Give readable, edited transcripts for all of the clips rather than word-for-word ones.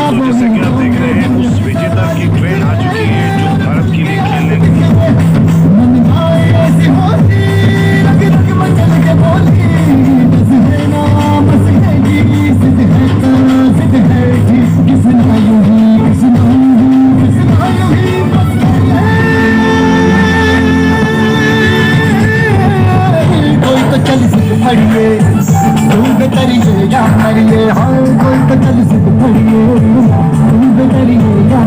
दोस्तों, जैसे कि आप देख रहे हैं उस विजेता की ट्रेन आ चुकी है जो भारत के लिए खेलने कोई तो चल सिद्ध फड़िए तुम बेतरिए या मरिए हाँ कोई तो चल सिद्ध फड़िए तुम बेतरिए या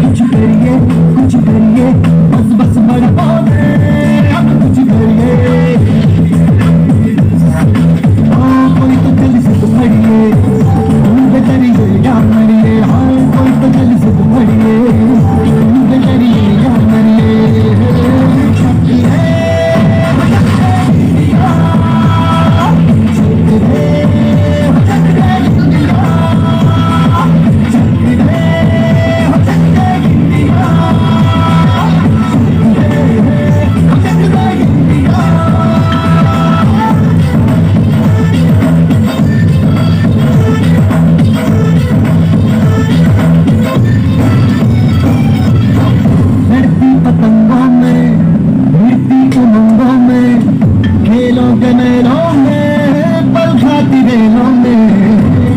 कुछ करिए बस बस बर्बाद अब कुछ करिए कोई तो चल सिद्ध फड़िए तुम बेतरिए या मरिए हाँ कोई तो चल सिद्ध फड़िए तुम बेतरिए या लड़ती पतंगों में मिट्टी उमंगों में खेलों के मेलों में पल खाती रेलों में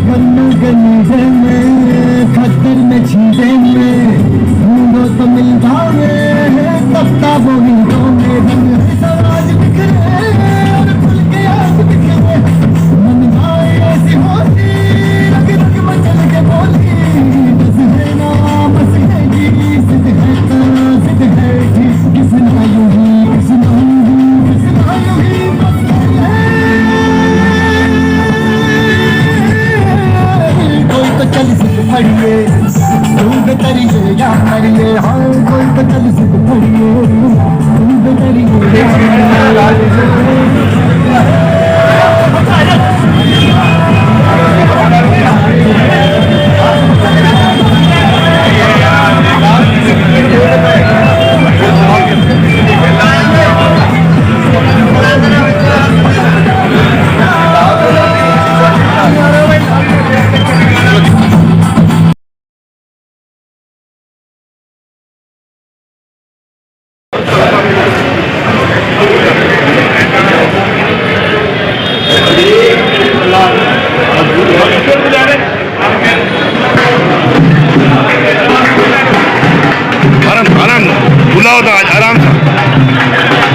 गन्नों के नीचे में खतर में छींटे में ढूंढो तो मिल जाओगे तब वो हिंदों में रंग है समाज बिखरे और खुल के आग बिखरे मन जाए ऐसी होती रग रग मचल के बोली बस है ना बस है जी सिद्ध है तो सिद्ध है जी किसना यूं ही किसना यूं ही बस कोई तो चल सिद्ध फड़िए तुम बेतरिए या मरिए हाँ कोई तो चल सिद्ध फड़िए तुम बेतरिए आराम आराम बुलाओ तो आज आराम से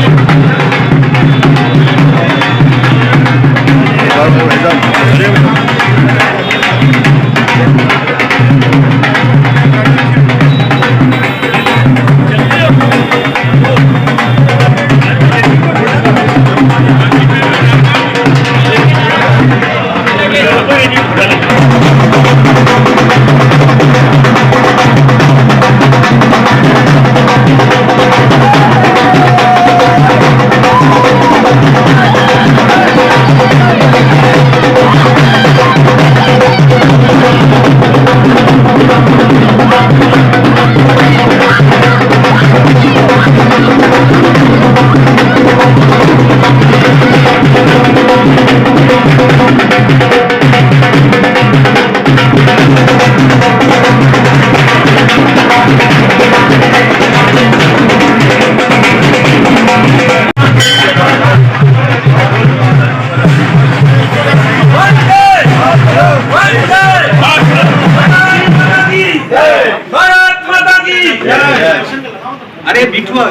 अरे बिठुआ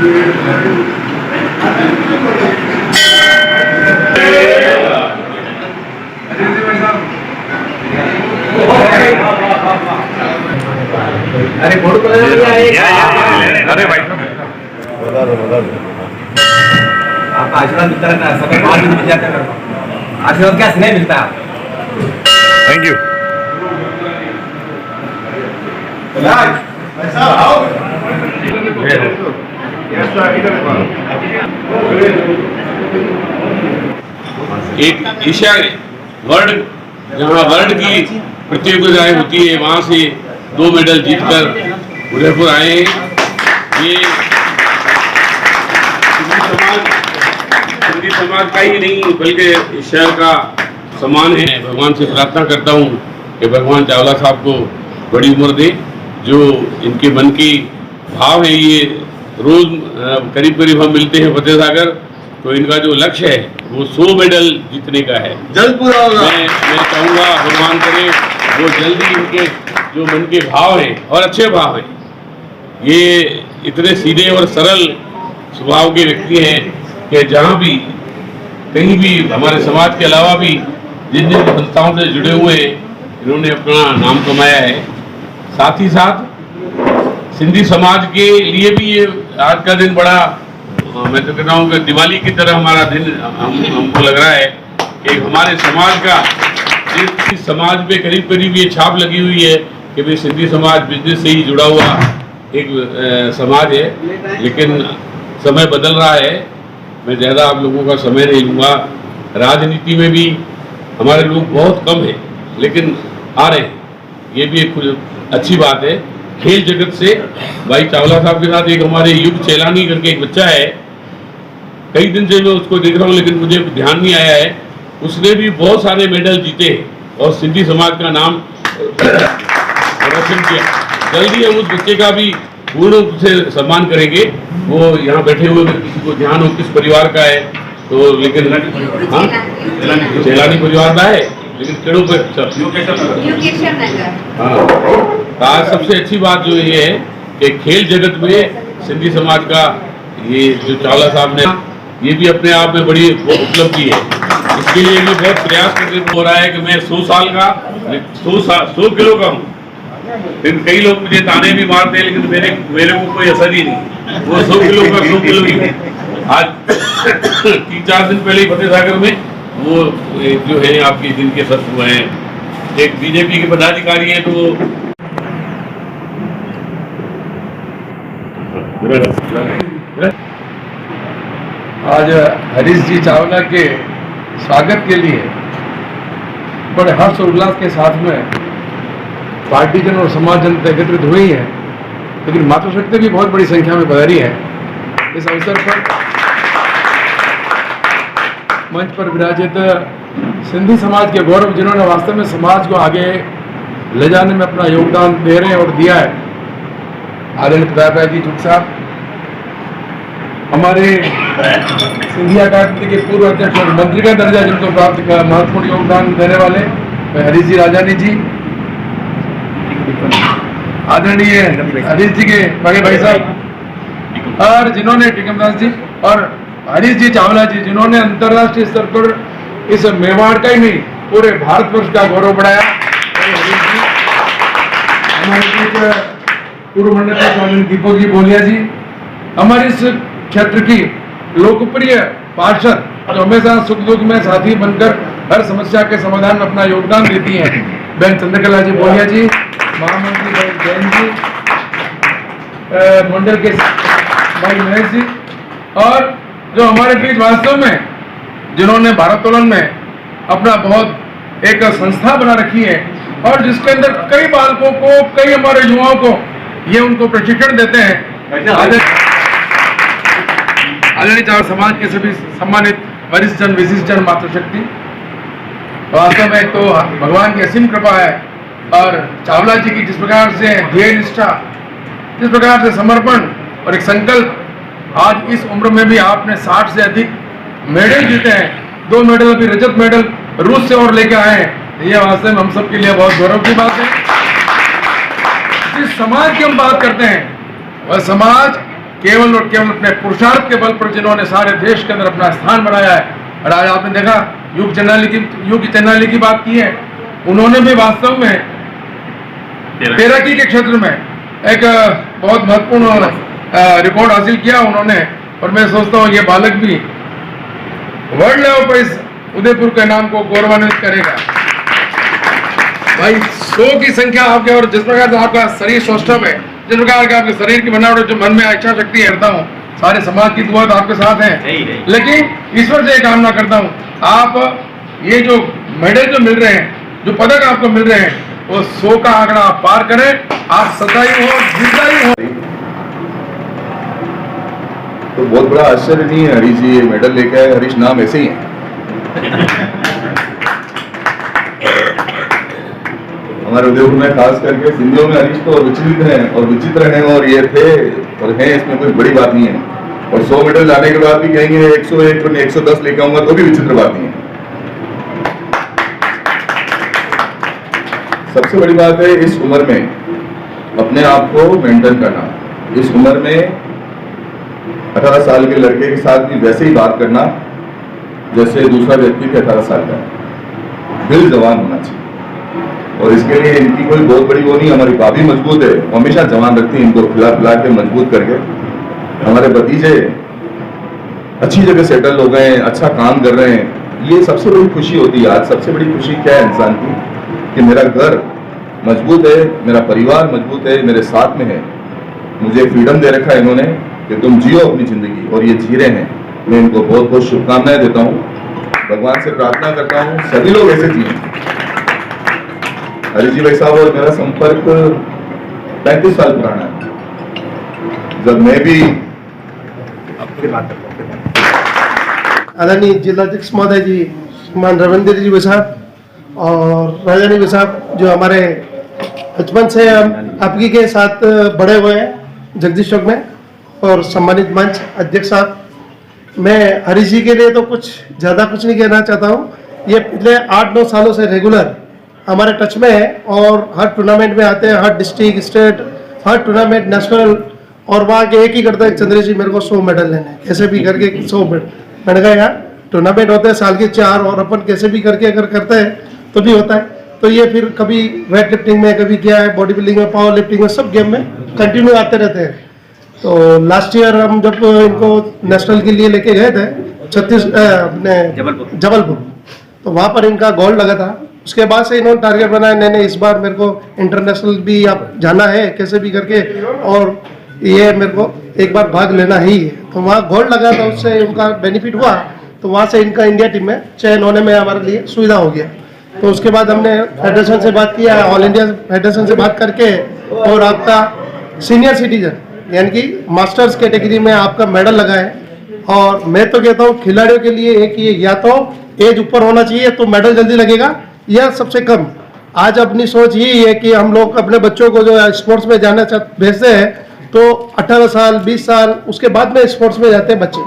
Thank you. अरे फोटो अरे भाई आपका आशीर्वाद मिलता रहता है, समय बाद मिल जाता है। आशीर्वाद क्या स्नेह मिलता है। Thank you. एक एशिया वर्ल्ड जहाँ वर्ल्ड की प्रतियोगिताएं होती है वहाँ से 2 मेडल जीतकर उदयपुर आए हैं। ये सिंधी समाज का ही नहीं बल्कि इस शहर का सम्मान है। भगवान से प्रार्थना करता हूँ कि भगवान चावला साहब को बड़ी उम्र दे। जो इनके मन की भाव है ये रोज करीब करीब हम मिलते हैं फतेह सागर, तो इनका जो लक्ष्य है वो 100 मेडल जीतने का है। जल्द पूरा होगा। मैं चाहूँगा भगवान करे वो जल्दी इनके जो मन के भाव हैं और अच्छे भाव हैं, ये इतने सीधे और सरल स्वभाव के व्यक्ति हैं कि जहाँ भी कहीं भी हमारे समाज के अलावा भी जिन जिन संस्थाओं से जुड़े हुए हैं इन्होंने अपना नाम कमाया है। साथ ही साथ सिंधी समाज के लिए भी ये आज का दिन बड़ा मैं तो कहता हूँ कि दिवाली की तरह हमारा दिन हमको लग रहा है कि हमारे समाज का इस समाज पे करीब करीब ये छाप लगी हुई है कि भाई सिंधी समाज बिजनेस से ही जुड़ा हुआ एक समाज है। लेकिन समय बदल रहा है, मैं ज़्यादा आप लोगों का समय नहीं लूँगा। राजनीति में भी हमारे लोग बहुत कम हैं लेकिन आ रहे हैं, ये भी एक अच्छी बात है। खेल जगत से भाई चावला साहब के साथ एक हमारे युग चेलानी करके एक बच्चा है, कई दिन से मैं उसको देख रहा हूँ लेकिन मुझे ध्यान नहीं आया है। उसने भी बहुत सारे मेडल जीते और सिंधी समाज का नाम रोशन किया। जल्दी हम उस बच्चे का भी पूर्ण रूप से सम्मान करेंगे। वो यहाँ बैठे हुए अगर किसी को ध्यान हो किस परिवार का है तो, लेकिन हाँ चेलानी परिवार का है लेकिन केड़ों पे हाँ। आज सबसे अच्छी बात जो ये है कि खेल जगत में सिंधी समाज का ये जो चावला साहब ने ये भी अपने आप में बड़ी उपलब्धि है। इसके लिए भी बहुत प्रयास करके हो रहा है कि मैं 100 साल का 100 किलो का हूँ। लेकिन कई लोग मुझे ताने भी मारते हैं लेकिन मेरे को कोई असर ही नहीं। वो 100 किलो का 100 किलो ही है। आज 3-4 दिन पहले ही फतेह सागर में वो जो है आपके जिनके सत्य हुए हैं, एक बीजेपी के पदाधिकारी हैं तो वो आज हरीश जी चावला के स्वागत के लिए बड़े हर्ष और उल्लास के साथ में पार्टीजन और समाज जनता एकत्रित हुई है, लेकिन मातृशक्ति भी बहुत बड़ी संख्या में पधारी है। इस अवसर पर मंच पर विराजित सिंधी समाज के गौरव जिन्होंने वास्तव में समाज को आगे ले जाने में अपना योगदान दे रहे हैं और दिया है, आदरणीय प्रताप जी चुग साहब, हमारे सिंधिया पार्टी के पूर्व अध्यक्ष और मंत्री का दर्जा जिनको प्राप्त कर महत्वपूर्ण योगदान देने वाले हरीश जी राजानी जी, आदरणीय हरीश जी के बड़े भाई साहब और जिन्होंने टिकमदास जी और हरीश जी चावला जी जिन्होंने अंतर्राष्ट्रीय स्तर पर इस मेवाड़ का ही नहीं पूरे भारतवर्ष का गौरव बढ़ाया। हरीश जी हमारे पूर्व मंडल के स्वामी दीपक जी बोलिया जी, हमारे इस क्षेत्र की लोकप्रिय पार्षद जो हमेशा सुख दुख में साथी बनकर हर समस्या के समाधान में अपना योगदान देती हैं, बहन चंद्रकला जी बोलिया जी, महामंत्री भाई जैन जी, मंडल के भाई महेश जी, और जो हमारे बीच वास्तव में जिन्होंने भारोत्तोलन में अपना बहुत एक संस्था बना रखी है और जिसके अंदर कई बालकों को कई हमारे युवाओं को ये उनको प्रशिक्षण देते हैं। आदरणीय चावला समाज के सभी सम्मानित वरिष्ठ जन विशिष्ट जन मातृशक्ति, वास्तव में तो भगवान की असीम कृपा है और चावला जी की जिस प्रकार से ध्येय निष्ठा, जिस प्रकार से समर्पण और एक संकल्प, आज इस उम्र में भी आपने 60 से अधिक मेडल जीते हैं, 2 मेडल अभी रजत मेडल रूस से और लेके आए हैं, ये वास्तव में हम सब के लिए बहुत गौरव की बात है। जिस समाज की हम बात करते हैं वह समाज केवल और केवल अपने पुरुषार्थ के बल पर जिन्होंने सारे देश के अंदर अपना स्थान बनाया है। और आज आपने देखा युग चैनाली की बात की है, उन्होंने भी वास्तव में तैराकी के क्षेत्र में एक बहुत महत्वपूर्ण रिकॉर्ड हासिल किया उन्होंने। और मैं सोचता हूँ ये बालक भी वर्ल्ड लेवल पर इस उदयपुर के नाम को गौरवान्वित करेगा। भाई 100 की संख्या आपके, और जिस प्रकार से आपका शरीर सौष्ठव है, जिस प्रकार के आपके शरीर की बनावट, जो मन में इच्छा शक्ति करता हूँ, सारे समाज की दुआ तो आपके साथ है। लेकिन ईश्वर से कामना करता हूँ आप ये जो मेडल जो मिल रहे हैं, जो पदक आपको मिल रहे हैं, वो 100 का आंकड़ा आप पार करें, आप सदाई हो, दीर्घायु हो। तो बहुत बड़ा आश्चर्य नहीं है, हरीश जी ये मेडल लेके आए। हरीश नाम ऐसे ही है। हमारे उदयपुर में खास करके सिंधियों में हरीश तो विचित्र हैं, और विचित्र हैं, और ये थे और हैं, इसमें कोई बड़ी बात नहीं है। और 100 मेडल लाने के बाद भी कहेंगे 101 और 110 लेके आऊंगा, तो भी विचित्र बात नहीं है। सबसे बड़ी बात है इस उम्र में अपने आप को मेंटेन करना। इस उम्र में 18 साल के लड़के के साथ भी वैसे ही बात करना जैसे दूसरा व्यक्ति भी 18 साल का है। दिल जवान होना चाहिए, और इसके लिए इनकी कोई बहुत बड़ी वो नहीं। हमारी भाभी मजबूत है, हमेशा जवान रखती है इनको, खिला पिला के मजबूत करके। हमारे भतीजे अच्छी जगह सेटल हो गए हैं, अच्छा काम कर रहे हैं, ये सबसे बड़ी खुशी होती है। आज सबसे बड़ी खुशी क्या है इंसान की, कि मेरा घर मजबूत है, मेरा परिवार मजबूत है, मेरे साथ में है। मुझे फ्रीडम दे रखा है इन्होंने कि तुम जियो अपनी जिंदगी, और ये जी रहे हैं। मैं इनको बहुत बहुत शुभकामनाएं देता हूँ, भगवान से प्रार्थना करता हूँ सभी लोग ऐसे जिए। हरीश जी भाई साहब और मेरा संपर्क 35 साल पुराना है। जब मैं भी आदरणीय जिलाध्यक्ष महोदय जी, श्रीमान रविंद्र जी साहब और राजानी भाई साहब, जो हमारे बचपन से हम आपकी के साथ बड़े हुए हैं जगदीश चौक में, और सम्मानित मंच अध्यक्ष साहब, मैं हरीश जी के लिए तो कुछ ज़्यादा कुछ नहीं कहना चाहता हूँ। ये पिछले 8-9 सालों से रेगुलर हमारे टच में है, और हर टूर्नामेंट में आते हैं, हर डिस्ट्रिक्ट स्टेट, हर टूर्नामेंट नेशनल, और वहाँ के एक ही करता है चंद्रेश जी मेरे को 100 मेडल लेने हैं, कैसे भी करके 100 मेडल। मैंने कहा यार टूर्नामेंट होते हैं साल के 4, और अपन कैसे भी करके अगर करते हैं तो भी होता है। तो ये फिर कभी वेट लिफ्टिंग में, कभी क्या है बॉडी बिल्डिंग में, पावर लिफ्टिंग में, सब गेम में कंटिन्यू आते रहते हैं। तो लास्ट ईयर हम जब इनको नेशनल के लिए लेके गए थे अपने जबलपुर, तो वहाँ पर इनका गोल्ड लगा था। उसके बाद से इन्होंने टारगेट बनाया, नहीं इस बार मेरे को इंटरनेशनल भी आप जाना है कैसे भी करके, और ये मेरे को एक बार भाग लेना ही है। तो वहाँ गोल्ड लगा था, उससे उनका बेनिफिट हुआ, तो वहाँ से इनका इंडिया टीम में चयन होने में हमारे लिए सुविधा हो गया। तो उसके बाद हमने फेडरेशन से बात किया, ऑल इंडिया फेडरेशन से बात करके, और आपका सीनियर सिटीजन यानी कि मास्टर्स कैटेगरी में आपका मेडल लगा है। और मैं तो कहता हूँ खिलाड़ियों के लिए एक ये, या तो एज ऊपर होना चाहिए तो मेडल जल्दी लगेगा, या सबसे कम। आज अपनी सोच यही है कि हम लोग अपने बच्चों को जो स्पोर्ट्स में जाना भेजते हैं, तो 18 साल 20 साल उसके बाद में स्पोर्ट्स में जाते हैं बच्चे।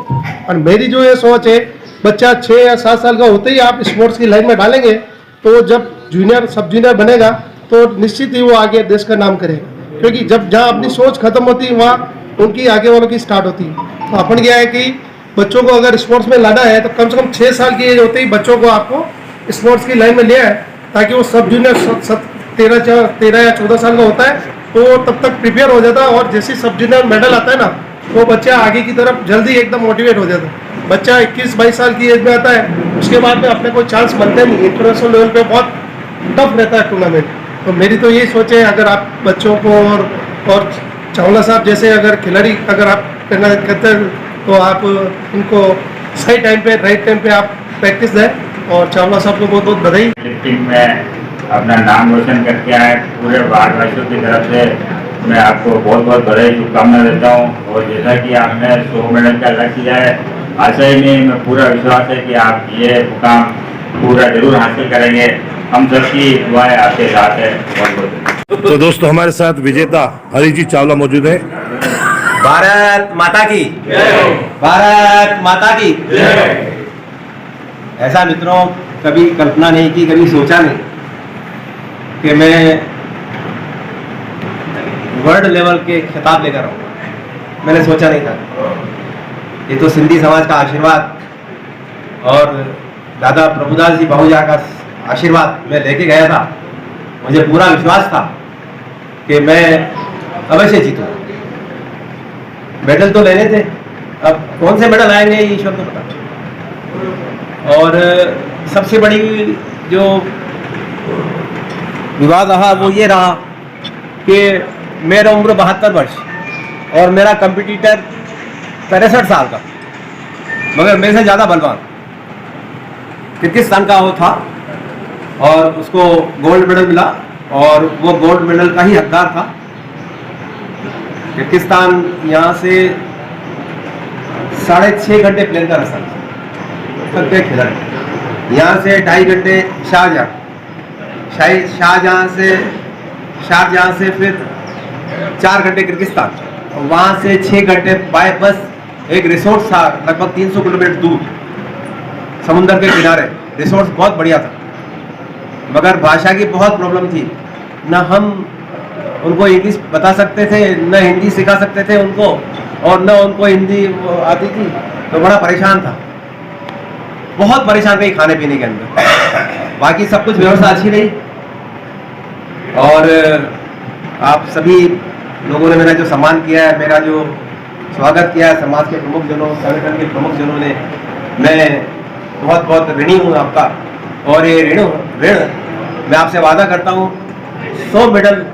और मेरी जो ये सोच है, बच्चा 6 या 7 साल का होते ही आप स्पोर्ट्स की लाइन में डालेंगे, तो जब जूनियर सब जूनियर बनेगा तो निश्चित ही वो आगे देश का नाम करेगा। क्योंकि जब जहाँ अपनी सोच खत्म होती है, वहाँ उनकी आगे वालों की स्टार्ट होती है। तो अपन क्या है कि बच्चों को अगर स्पोर्ट्स में लाना है, तो कम से कम 6 साल की एज होते ही बच्चों को आपको स्पोर्ट्स की लाइन में लिया है, ताकि वो सब जूनियर 13 या 14 साल का होता है, तो तब तक प्रिपेयर हो जाता है। और जैसे सब जूनियर मेडल आता है ना, वो बच्चा आगे की तरफ जल्दी एकदम मोटिवेट हो जाता है। बच्चा 21-22 साल की एज में आता है, उसके बाद में अपने को चांस बनते नहीं। इंटरनेशनल लेवल पे बहुत टफ रहता है टूर्नामेंट। तो मेरी तो यही सोच है, अगर आप बच्चों को और चावला साहब जैसे अगर खिलाड़ी अगर आप करना करते हैं, तो आप इनको सही टाइम पे राइट टाइम पे आप प्रैक्टिस दें। और चावला साहब को बहुत बहुत बधाई। लिफ्टिंग में अपना नाम रोशन करके आए, पूरे भारतवासियों की तरफ से मैं आपको बहुत बहुत बधाई शुभकामना देता हूँ। और जैसा कि आपने 100 मेडल का लक्ष्य है, ऐसा ही नहीं, मैं पूरा विश्वास है कि आप ये मुकाम पूरा जरूर हासिल करेंगे। हम सबकी दुआएं आपके साथ है। बहुत बहुत तो दोस्तों हमारे साथ विजेता हरीश जी चावला मौजूद है। भारत माता की भारत माता की ऐसा मित्रों कभी कल्पना नहीं की, कभी सोचा नहीं कि मैं वर्ल्ड लेवल के खिताब लेकर आऊँगा। मैंने सोचा नहीं था। ये तो सिंधी समाज का आशीर्वाद और दादा प्रभुदास जी बहुजा का आशीर्वाद मैं लेके गया था। मुझे पूरा विश्वास था कि मैं अवश्य जीतूंगा। मेडल तो लेने थे, अब कौन से मेडल आएंगे ये ईश्वर को पता। और सबसे बड़ी जो विवाद रहा वो ये रहा कि मेरा उम्र 72 वर्ष और मेरा कंपटीटर 63 साल का, मगर मेरे से ज़्यादा बलवान किर्गिस्तान का वो था और उसको गोल्ड मेडल मिला और वो गोल्ड मेडल का ही हकदार था। किर्गिस्तान यहाँ से 6.5 घंटे प्लेन का रास्ता तक के खिला, यहाँ से 2.5 घंटे शारजहाँ से फिर 4 घंटे किर्गिस्तान, वहाँ से 6 घंटे बाय बस एक रिसोर्ट था लगभग 300 किलोमीटर दूर समुद्र के किनारे। रिसोर्ट बहुत बढ़िया था, मगर भाषा की बहुत प्रॉब्लम थी। न हम उनको इंग्लिश बता सकते थे, न हिंदी सिखा सकते थे उनको, और न उनको हिंदी आती थी, तो बड़ा परेशान था, बहुत परेशान रही खाने पीने के अंदर। बाकी सब कुछ व्यवस्था अच्छी रही और आप सभी लोगों ने मेरा जो सम्मान किया है, मेरा जो स्वागत किया है, समाज के प्रमुख जनों, संगठन के प्रमुख जनों ने, मैं बहुत बहुत ऋणी हूँ आपका। और ये ऋण मैं आपसे वादा करता हूँ 100 मेडल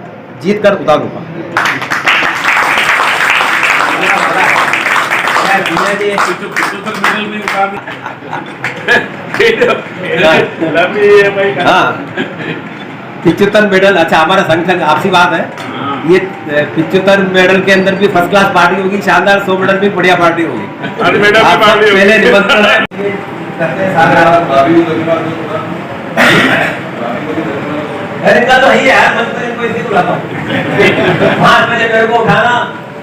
जीत कर उतारूंगा। हाँ, 75 मेडल। अच्छा, हमारा संगठन आपसी बात है, ये 75 मेडल के अंदर भी फर्स्ट क्लास पार्टी होगी, शानदार 100 मेडल भी बढ़िया पार्टी होगी। आप पहले निमंत्रण है। अरे का तो यही है, मैं इनको इसी बुलाता हूँ। 5 बजे मेरे को उठाना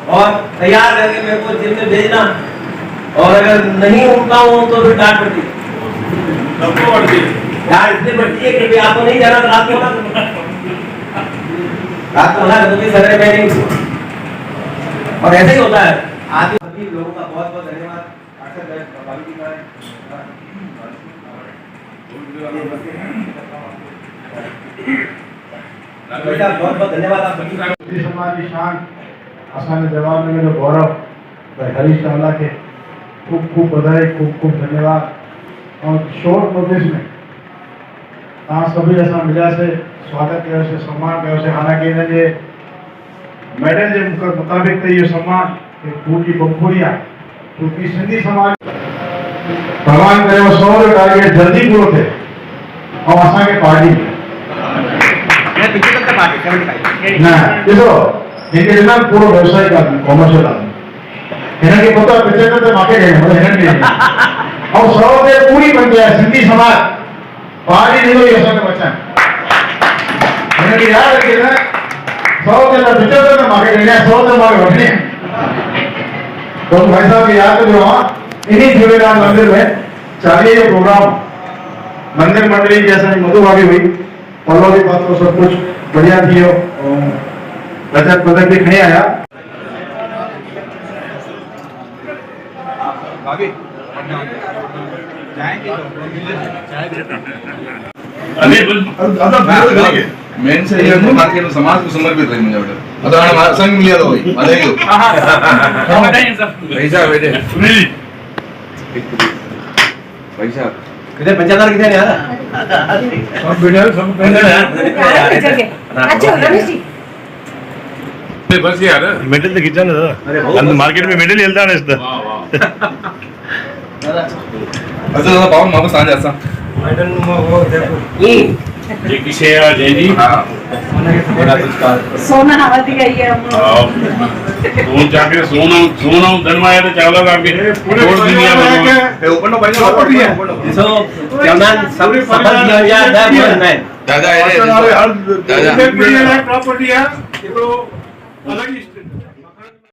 और तैयार करके मेरे को जिम में भेजना, और अगर नहीं उठता हूँ तो फिर डांट पड़ती है। डांट इसलिए पड़ती है कि आपको नहीं जाना तो रात को ना तो सवेरे में नहीं उठूँ। और ऐसे ही होता है। आज सभी लोगों का बहुत बहुत धन्यवाद। बहुत बहुत धन्यवाद आप सभी। समाज की शान असाने जवाब में मेरे गौरव हरीश चावला के खूब खूब बधाई, खूब खूब धन्यवाद। और शॉर्ट नोटिस में सभी असा मिला से स्वागत कयो से, सम्मान कयो से। हालांकि इन जे मेडल के मुताबिक तो ये सम्मान पूरी बखूबिया, क्योंकि सिंधी समाज भगवान करे 100 टारगेट जल्दी पूरो थे और असा के पार्टी ना देखो इनके ना पूरा व्यवसाय का कॉमर्शियल आदमी इन्हें पता 75 ते माके गए मतलब इन्हें और 100 ते पूरी बन गया सिंधी समाज पार्टी नहीं हुई ऐसा बचा इन्हें याद रखिए ना 100 ते 75 ते माके गए 100 ते माके बैठने। तो भाई साहब याद जो इन्हीं झूलेलाल मंदिर में 40 प्रोग्राम मंदिर मंडली जैसा मधुभागी हुई, पल्लवी बात तो सब कुछ बढ़िया थी और रजत पदक भी खड़ी आया। मेन से ये मार्केट में समाज को समर्पित रही मुझे बेटा अदा हमारा संग मिलिया तो भाई अरे क्यों पैसा बेटे पैसा किधर 75 किधर नहीं आ रहा सब वीडियो सब अच्छा रमेश जी बस यार मेडल तो खींचा ना दादा, मार्केट में मेडल ही हलता है ना वाह वाह असं दादा पाहून वापस आ जासा एक विषय है जय जी। सोना हवा दी गई है सोन जाके सोना धनवाया तो चावला का के पूरे दुनिया में ए ऊपर नो पैसा ऊपर दिया सो चंदन सब सफल किया गया दादा दादा प्रॉपर्टी है, अलग ही